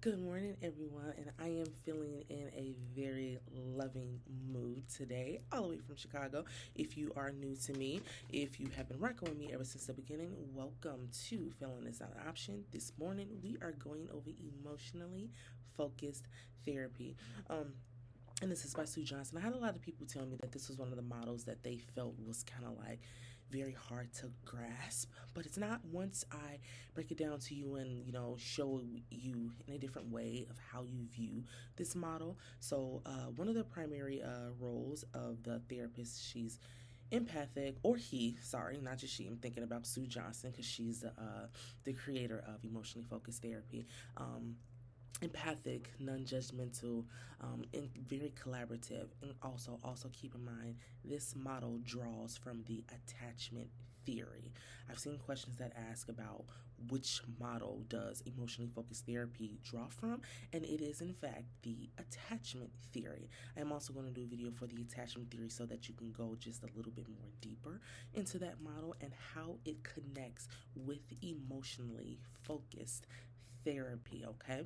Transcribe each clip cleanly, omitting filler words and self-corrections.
Good morning, everyone, and I am feeling in a very loving mood today, all the way from Chicago. If you are new to me, if you have been rocking with me ever since the beginning, welcome to Feeling Is Not an Option. This morning, we are going over emotionally focused therapy. And this is by Sue Johnson. I had a lot of people tell me that this was one of the models that they felt was kind of like very hard to grasp, but it's not once I break it down to you and, show you in a different way of how you view this model. So one of the primary roles of the therapist, she's empathic, or he, sorry, not just she. I'm thinking about Sue Johnson because she's the creator of emotionally focused therapy. Empathic, non-judgmental, and very collaborative. And also keep in mind, this model draws from the attachment theory. I've seen questions that ask about which model does emotionally focused therapy draw from, and it is in fact the attachment theory. I'm also going to do a video for the attachment theory so that you can go just a little bit more deeper into that model and how it connects with emotionally focused therapy, okay?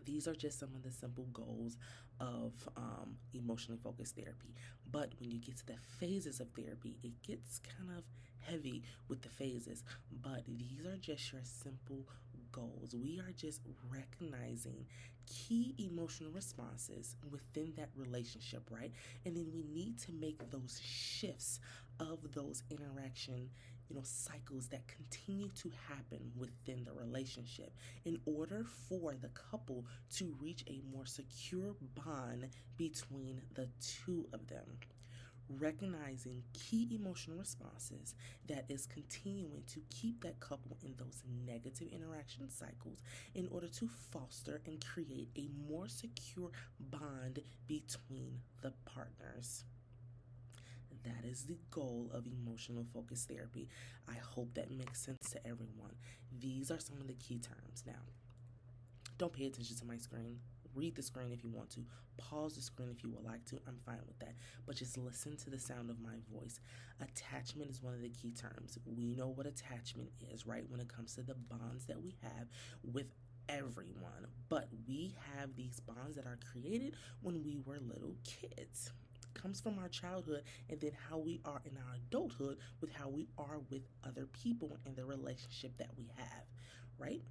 These are just some of the simple goals of emotionally focused therapy. But when you get to the phases of therapy, it gets kind of heavy with the phases. But these are just your simple goals. We are just recognizing key emotional responses within that relationship, right? And then we need to make those shifts of those interaction, cycles that continue to happen within the relationship in order for the couple to reach a more secure bond between the two of them. Recognizing key emotional responses that is continuing to keep that couple in those negative interaction cycles in order to foster and create a more secure bond between the partners. That is the goal of emotional focused therapy. I hope that makes sense to everyone. These are some of the key terms. Now, don't pay attention to my screen. Read the screen if you want to. Pause the screen if you would like to. I'm fine with that. But just listen to the sound of my voice. Attachment is one of the key terms. We know what attachment is, right? When it comes to the bonds that we have with everyone. But we have these bonds that are created when we were little kids. Comes from our childhood and then how we are in our adulthood with how we are with other people in the relationship that we have, right?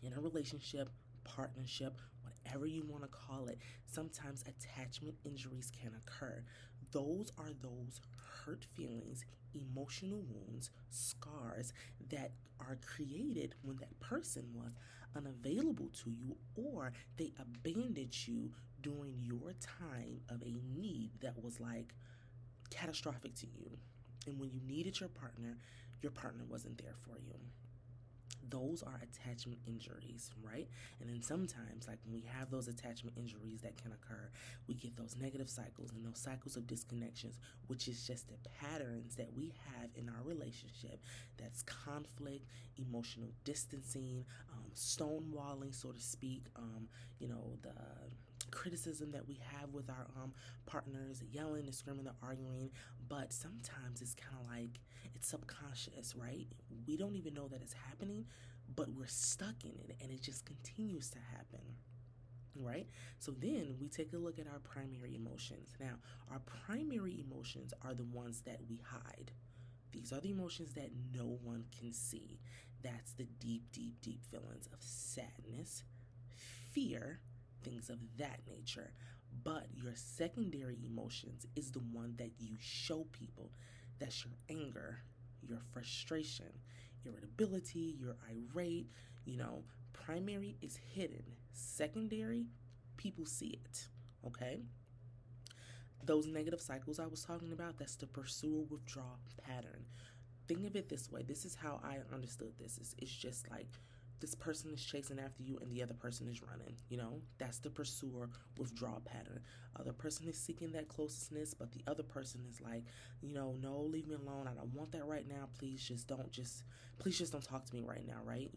In a relationship, partnership, whatever you want to call it, sometimes attachment injuries can occur. Those are those hurt feelings, emotional wounds, scars that are created when that person was unavailable to you or they abandoned you during your time of a need that was like catastrophic to you. And when you needed your partner wasn't there for you. Those are attachment injuries, right? And then sometimes, like when we have those attachment injuries that can occur, we get those negative cycles and those cycles of disconnections, which is just the patterns that we have in our relationship. That's conflict, emotional distancing, stonewalling, so to speak, the criticism that we have with our partners, yelling and screaming and arguing. But sometimes it's kind of like it's subconscious, right? We don't even know that it's happening, but we're stuck in it and it just continues to happen, right? So then we take a look at our primary emotions. Now, our primary emotions are the ones that we hide. These are the emotions that no one can see. That's the deep, deep, deep feelings of sadness, fear, things of that nature. But your secondary emotions is the one that you show people. That's your anger, your frustration, irritability, you're irate. Primary is hidden. Secondary, people see it, okay? Those negative cycles I was talking about, that's the pursuer withdraw pattern. Think of it this way. This is how I understood this. It's just like this person is chasing after you and the other person is running, that's the pursuer withdrawal pattern. Other person is seeking that closeness, but the other person is like, no, leave me alone. I don't want that right now. Please just don't talk to me right now, right?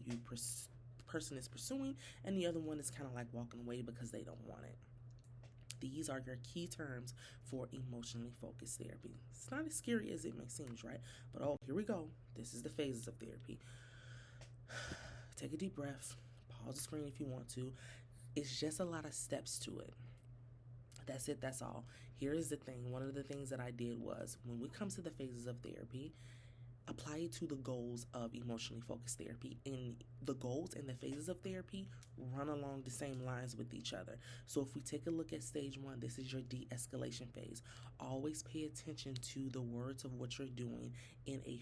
Person is pursuing and the other one is kind of like walking away because they don't want it. These are your key terms for emotionally focused therapy. It's not as scary as it may seem, right? But here we go. This is the phases of therapy. Take a deep breath, pause the screen if you want to. It's just a lot of steps to it. That's it. That's all. Here is the thing. One of the things that I did was, when it comes to the phases of therapy, apply it to the goals of emotionally focused therapy. And the goals and the phases of therapy run along the same lines with each other. So if we take a look at stage 1, this is your de-escalation phase. Always pay attention to the words of what you're doing in the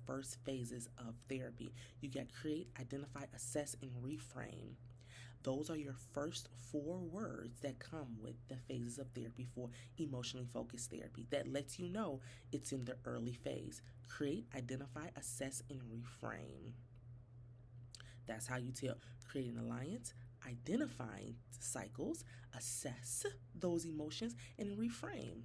first phases of therapy. You got create, identify, assess, and reframe. Those are your first 4 words that come with the phases of therapy for emotionally focused therapy. That lets you know it's in the early phase. Create, identify, assess, and reframe. That's how you tell. Create an alliance, identifying cycles, assess those emotions, and reframe.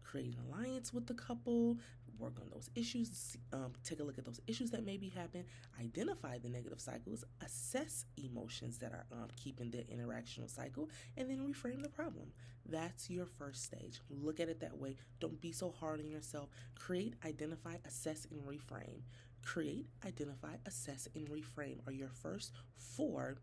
Create an alliance with the couple, work on those issues, take a look at those issues that may be happening, identify the negative cycles, assess emotions that are keeping the interactional cycle, and then reframe the problem. That's your first stage. Look at it that way. Don't be so hard on yourself. Create, identify, assess, and reframe. Create, identify, assess, and reframe are your first 4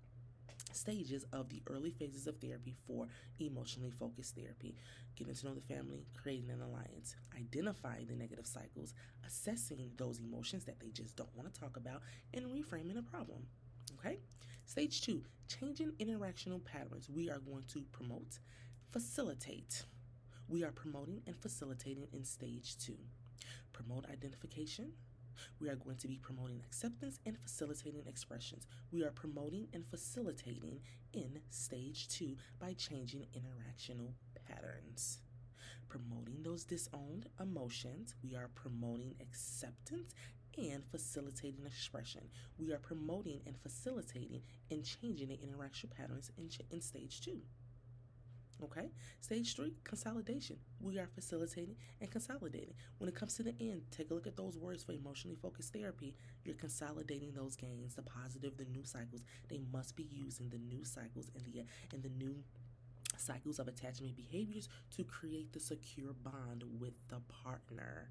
stages of the early phases of therapy for emotionally focused therapy. Getting to know the family, creating an alliance, identifying the negative cycles, assessing those emotions that they just don't want to talk about, and reframing a problem. Okay? Stage 2, changing interactional patterns. We are going to promote, facilitate. We are promoting and facilitating in stage 2. Promote identification. We are going to be promoting acceptance and facilitating expressions. We are promoting and facilitating in stage 2 by changing interactional patterns. Promoting those disowned emotions. We are promoting acceptance and facilitating expression. We are promoting and facilitating and changing the interactional patterns in stage 2. Okay? Stage 3, consolidation. We are facilitating and consolidating. When it comes to the end, take a look at those words for emotionally focused therapy. You're consolidating those gains, the positive, the new cycles. They must be used in the new cycles and the new cycles of attachment behaviors to create the secure bond with the partner.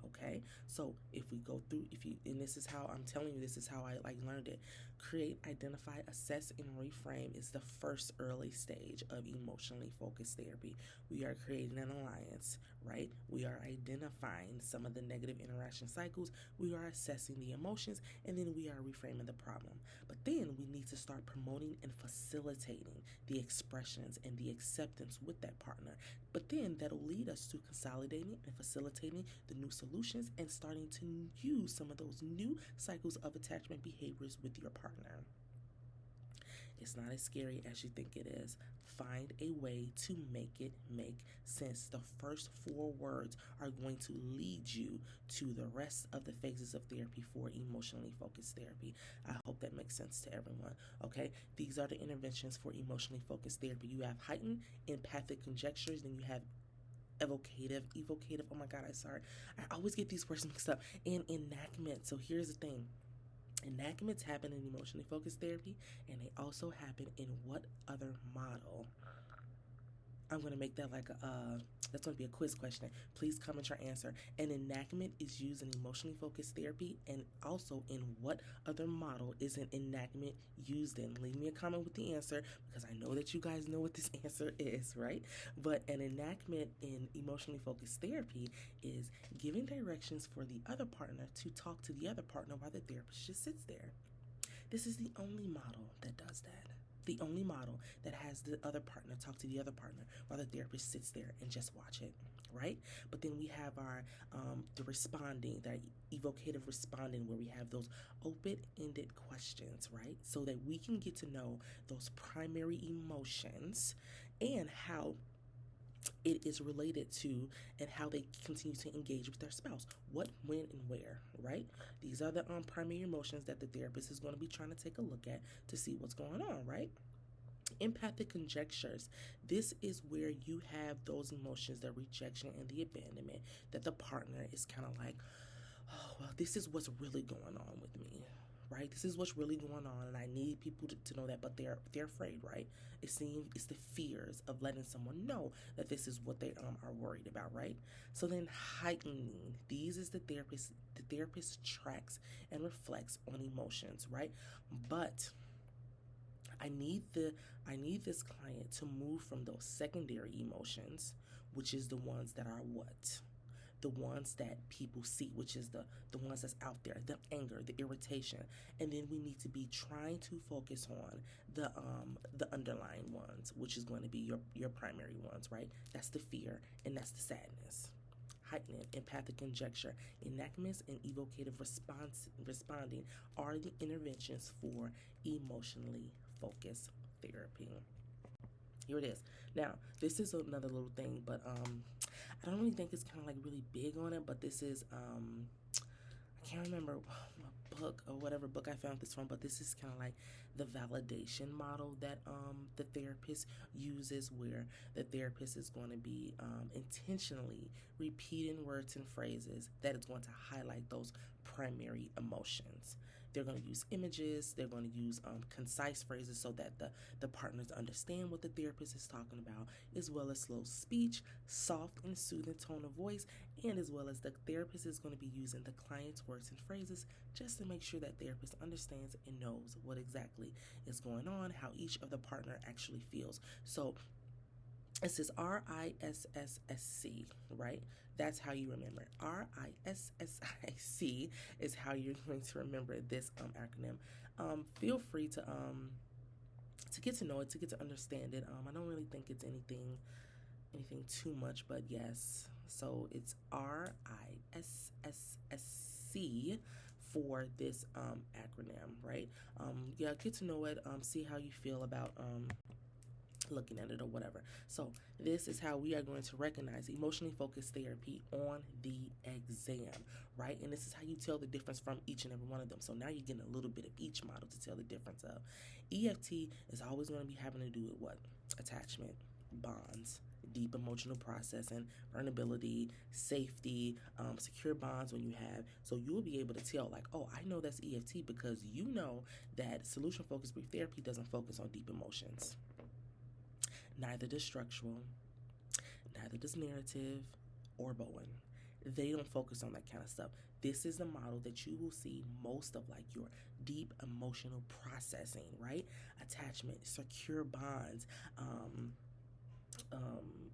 Okay, so if we go through, and this is how I'm telling you, this is how I learned it. Create, identify, assess, and reframe is the first early stage of emotionally focused therapy. We are creating an alliance, right? We are identifying some of the negative interaction cycles. We are assessing the emotions, and then we are reframing the problem. But then we need to start promoting and facilitating the expressions and the acceptance with that partner. But then that'll lead us to consolidating and facilitating the new solutions and starting to use some of those new cycles of attachment behaviors with your partner. It's not as scary as you think it is. Find a way to make it make sense. The first 4 words are going to lead you to the rest of the phases of therapy for emotionally focused therapy. I hope that makes sense to everyone. Okay, these are the interventions for emotionally focused therapy. You have heightened empathic conjectures, then you have evocative, oh my god, I always get these words mixed up, and enactment. So here's the thing. Enactments happen in emotionally focused therapy, and they also happen in what other model? I'm going to make that that's going to be a quiz question. Please comment your answer. An enactment is used in emotionally focused therapy, and also in what other model is an enactment used in? Leave me a comment with the answer, because I know that you guys know what this answer is, right? But an enactment in emotionally focused therapy is giving directions for the other partner to talk to the other partner while the therapist just sits there. This is the only model that does that. The only model that has the other partner talk to the other partner while the therapist sits there and just watch it, right? But then we have our the responding, that evocative responding, where we have those open-ended questions, right? So that we can get to know those primary emotions and how it is related to, and how they continue to engage with their spouse. What, when, and where, right? These are the primary emotions that the therapist is going to be trying to take a look at to see what's going on, right? Empathic conjectures. This is where you have those emotions, the rejection and the abandonment, that the partner is kind of like, oh, well, this is what's really going on with me, right? This is what's really going on, and I need people to know that, but they're afraid, right? It's the fears of letting someone know that this is what they are worried about, right? So then heightening, these is the therapist tracks and reflects on emotions, right? But I need this client to move from those secondary emotions, which is the ones that are what? The ones that people see, which is the ones that's out there, the anger, the irritation, and then we need to be trying to focus on the underlying ones, which is going to be your primary ones, right? That's the fear and that's the sadness. Heightening, empathic conjecture, enactments, and evocative responding are the interventions for emotionally focused therapy. Here it is. Now, this is another little thing, but I don't really think it's kind of like really big on it, but this is I can't remember what book or whatever book I found this from, but this is kind of like the validation model that the therapist uses, where the therapist is going to be intentionally repeating words and phrases that is going to highlight those primary emotions. They're going to use images. They're going to use concise phrases so that the partners understand what the therapist is talking about, as well as slow speech, soft and soothing tone of voice, and as well as the therapist is going to be using the client's words and phrases just to make sure that therapist understands and knows what exactly is going on, how each of the partner actually feels. So it says RISSSC, right? That's how you remember it. RISSIC is how you're going to remember this acronym. Feel free to get to know it, to get to understand it. I don't really think it's anything too much, but yes. So it's RISSSC for this acronym, right? Yeah, get to know it. See how you feel about looking at it or whatever. So this is how we are going to recognize emotionally focused therapy on the exam, right? And this is how you tell the difference from each and every one of them. So now you're getting a little bit of each model to tell the difference of. EFT is always going to be having to do with what? Attachment, bonds, deep emotional processing, vulnerability, safety, secure bonds when you have. So you'll be able to tell, like, oh, I know that's EFT because you know that solution focused brief therapy doesn't focus on deep emotions. Neither does structural, neither does narrative or Bowen. They don't focus on that kind of stuff. This is the model that you will see most of, like your deep emotional processing, right? Attachment, secure bonds,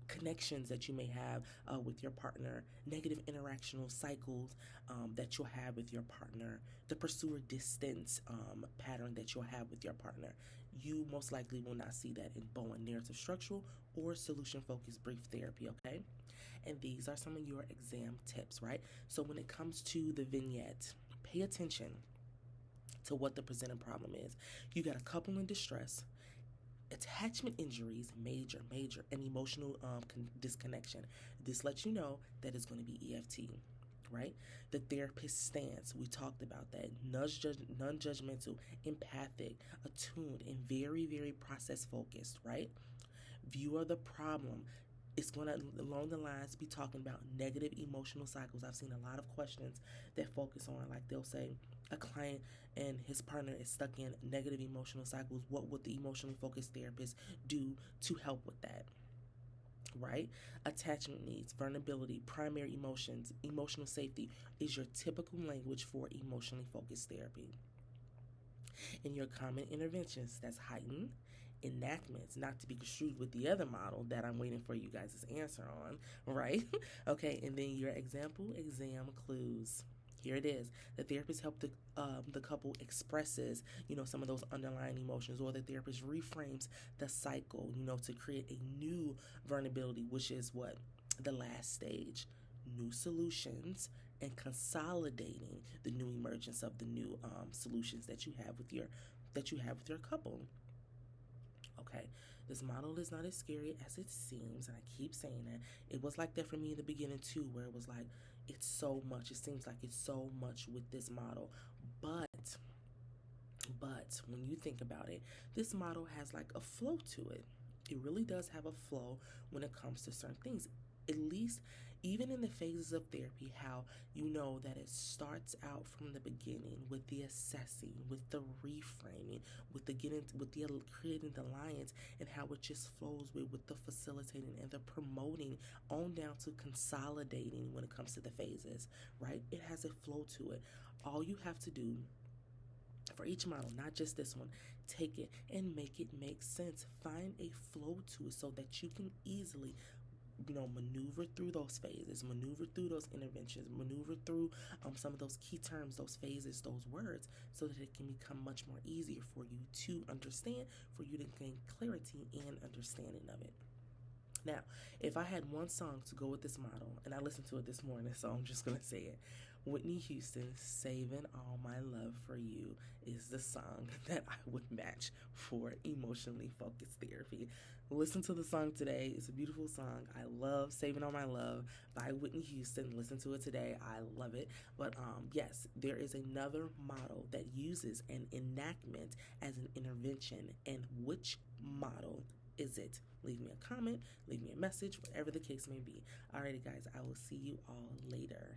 connections that you may have with your partner, negative interactional cycles that you'll have with your partner, the pursuer distance pattern that you'll have with your partner. You most likely will not see that in Bowen narrative structural or solution focused brief therapy, okay? And these are some of your exam tips, right? So when it comes to the vignette, pay attention to what the presenting problem is. You got a couple in distress, attachment injuries, major, and emotional disconnection. This lets you know that it's going to be EFT, right? The therapist stance, we talked about that. Non-judgmental, empathic, attuned, and very, very process-focused, right? View of the problem. It's going to, along the lines, be talking about negative emotional cycles. I've seen a lot of questions that focus on, like they'll say, a client and his partner is stuck in negative emotional cycles. What would the emotionally focused therapist do to help with that? Right? Attachment needs, vulnerability, primary emotions, emotional safety is your typical language for emotionally focused therapy. In your common interventions, that's heightened, enactments, not to be construed with the other model that I'm waiting for you guys' answer on, right? Okay, and then your example exam clues. Here it is. The therapist helped the couple expresses, some of those underlying emotions, or the therapist reframes the cycle, to create a new vulnerability, which is what? The last stage. New solutions and consolidating the new emergence of the new solutions that you have with your couple. Okay, this model is not as scary as it seems, and I keep saying that. It was like that for me in the beginning too, where it was like, it's so much. It seems like it's so much with this model, but when you think about it, this model has like a flow to it. It really does have a flow when it comes to certain things. At least, even in the phases of therapy, how you know that it starts out from the beginning with the assessing, with the reframing, with the creating the alliance, and how it just flows with the facilitating and the promoting on down to consolidating when it comes to the phases, right? It has a flow to it. All you have to do For each model, not just this one, take it and make it make sense. Find a flow to it so that you can easily maneuver through those phases, maneuver through those interventions, maneuver through some of those key terms, those phases, those words, so that it can become much more easier for you to understand, for you to gain clarity and understanding of it. Now, if I had one song to go with this model, and I listened to it this morning, so I'm just going to say it, Whitney Houston's Saving All My Love for You is the song that I would match for emotionally focused therapy. Listen to the song today. It's a beautiful song. I love Saving All My Love by Whitney Houston. Listen to it today. I love it. But yes, there is another model that uses an enactment as an intervention. And which model is it? Leave me a comment, leave me a message, whatever the case may be. Alrighty, guys, I will see you all later.